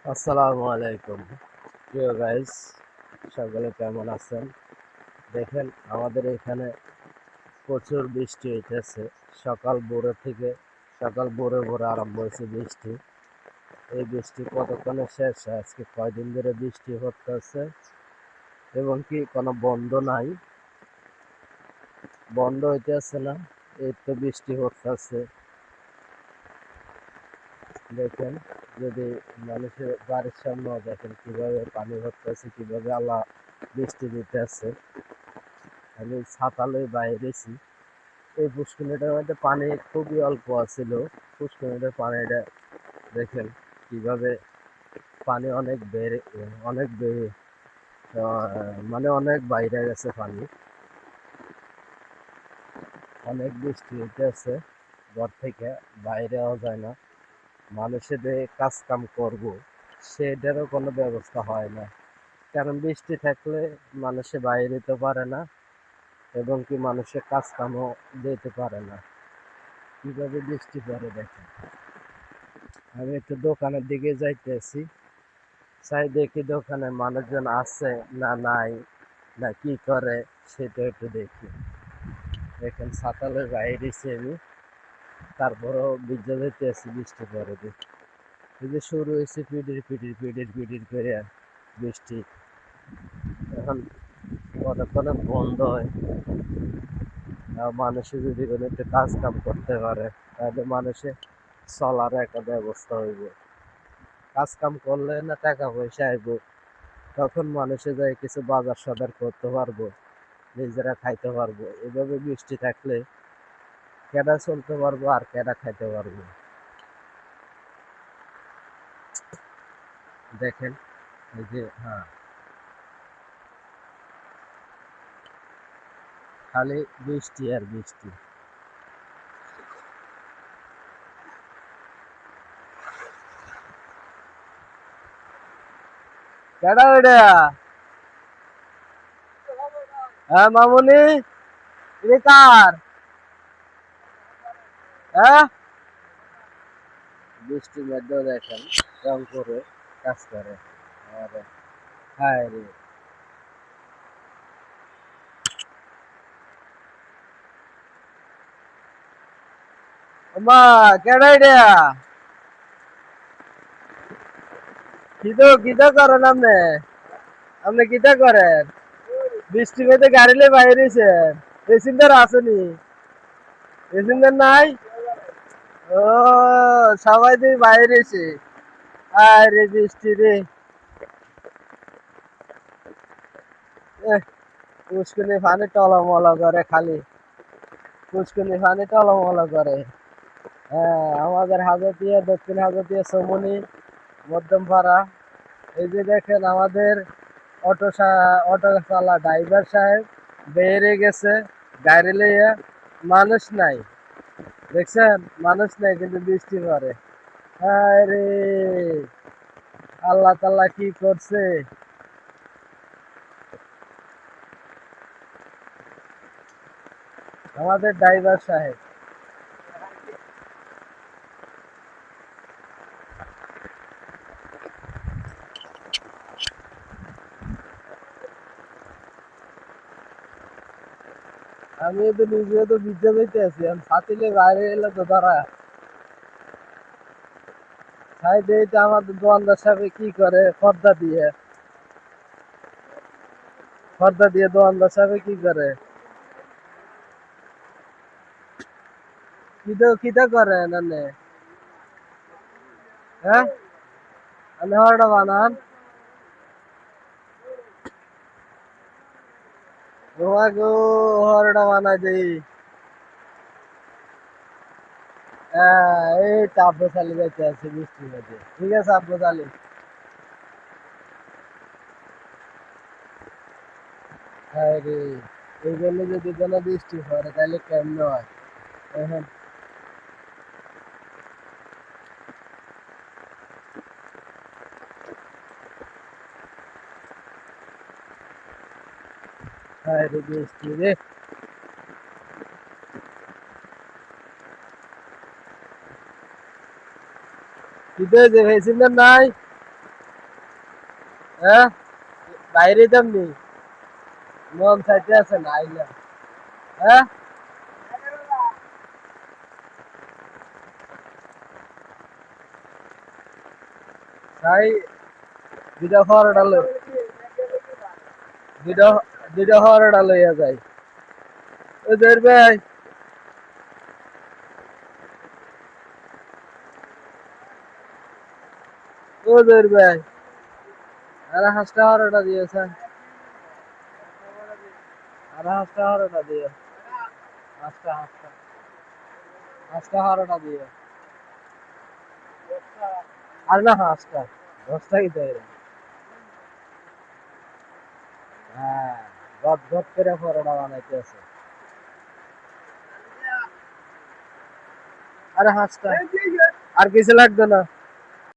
আসসালামু আলাইকুম প্রিয় গাইস, সকলে কেমন আছেন? দেখেন আমাদের এখানে প্রচুর বৃষ্টি হইতেছে। সকাল ভোরে ভোরে আরম্ভ হয়েছে বৃষ্টি। এই বৃষ্টি কতক্ষণে শেষ হয়? আজকে কয়দিন ধরে বৃষ্টি হচ্ছে এবং কি কোনো বন্ধ নাই, বন্ধ হইতেছে না। এই তো বৃষ্টি হচ্ছে। দেখেন, যদি মানুষের বাড়ির সামনে দেখেন কিভাবে পানি হচ্ছে, কিভাবে আল্লাহ বৃষ্টি দিতেছে। আমি ছাতা লয়ে বাইরেছি। এই পুষ্করিণীটার মধ্যে পানি খুবই অল্প আছিল। পুষ্করিণীটার পানিটা দেখেন কিভাবে পানি অনেক বেড়ে মানে অনেক বাইরে গেছে পানি। অনেক বৃষ্টি হইতেছে, ঘর থেকে বাইরেও যায় না। মানুষের যে কাজ কাম করবো সেটারও কোনো ব্যবস্থা হয় না, কারণ বৃষ্টি থাকলে মানুষে বাইরে যেতে পারে না এবং কি মানুষের কাজ কামও যেতে পারে না। কিভাবে বৃষ্টি পড়ে দেখেন। আমি একটু দোকানের দিকে যাইতেছি, চাই দেখি দোকানে মানুষজন আছে না নাই, না কি করে সেটা একটু দেখি। দেখেন ছাতালের বাইরেছি আমি, তারপরেও ভিজে যাইতেছি বৃষ্টি পরে দেখি। এই যে শুরু হয়েছে পিটির পিটির পিটির পিটির করে বৃষ্টি। এখন কতক্ষণে বন্ধ হয়, মানুষে যদি কোনো একটু কাজ কাম করতে পারে তাহলে মানুষে চলার একটা ব্যবস্থা হইব। কাজ কাম করলে না টাকা পয়সা আইব, তখন মানুষে যায় কিছু বাজার সদার করতে পারবো, নিজেরা খাইতে পারবো। এভাবে বৃষ্টি থাকলে কেডা চলতে পারবো আর কেডা খাইতে পারবো? দেখেন এই যে, হ্যাঁ, খালি বৃষ্টি আর বৃষ্টি। কেডা ওইটা? হ্যাঁ মামুনি, এটা কার? হ্যাঁ, বৃষ্টির মধ্যেও দেখেন রং করে কাজ করে। আরে হায় রে, মা কেডা এটা? কিতা করেন আপনি? আপনি কিতা করেন? বৃষ্টি মধ্যে গাড়ি লয়ে বাইরেছেন? প্যাসেঞ্জার আসেনি? প্যাসেঞ্জার নাই? ও, সবাই দিয়ে বাইরেছে। আরে বৃষ্টি রে, পুষ্করণী পানি টলমল করে খালি, পুষ্করণী পানি টলমল করে। হ্যাঁ, আমাদের হাজতিয়া, দক্ষিণ হাজতিয়া, সমনি, মধ্যমপাড়া। এই যে দেখেন আমাদের অটো চালা ড্রাইভার সাহেব বেরিয়ে গেছে গাড়ি লইয়া। মানুষ নাই, দেখছেন? মানুষ নাই কিন্তু বৃষ্টি পড়ে। আরে আল্লাহ তাল্লাহ কি করছে! আমাদের ড্রাইভার সাহেব, আমি তো নিজে তো ভিজে যাইতে আছি, আমি ছাতিলে বাইরে এলে তো ধরা সাইডে। এটা আমাদের দোকানদার সাহেব কি করে, পর্দা দিয়ে দোকানদার সাহেব কি করে, কিটা করে নানে? হ্যাঁ, আমি হরটা বানান তোমাকে হরটা বানাই দিই। হ্যাঁ, এই তো আব্বাস আলী যাইতে আছে বৃষ্টির মধ্যে। ঠিক আছে আব্বাস আলী। হ্যাঁ রে, এই জন্য যদি কোনো বৃষ্টি পড়ে তাহলে কেমন হয়? এখন হ্যাঁ রে বৃষ্টি রে। কিতে যে ভেসিন নাই হ্যাঁ বাইরে তেমনি মন চাইতে আছে না আইলা হ্যাঁ তাই দুটা হরটা লই দুটা দুটা হরটা লইয়া যাই ও জয়ের ভাই ও জয়ের ভাই আরে হাঁসটা হরটা দিয়েছেন আরে হাঁসটা হরটা দিয়ে হাঁসটা হাঁসটা হাঁসটা হরটা দিয়ে আর না হাঁসটা দশটা কি তাই হ্যাঁ গদ গদ করে পরোটা বানাইতে আছে আরে হাঁসটা আর কিছু লাগবে না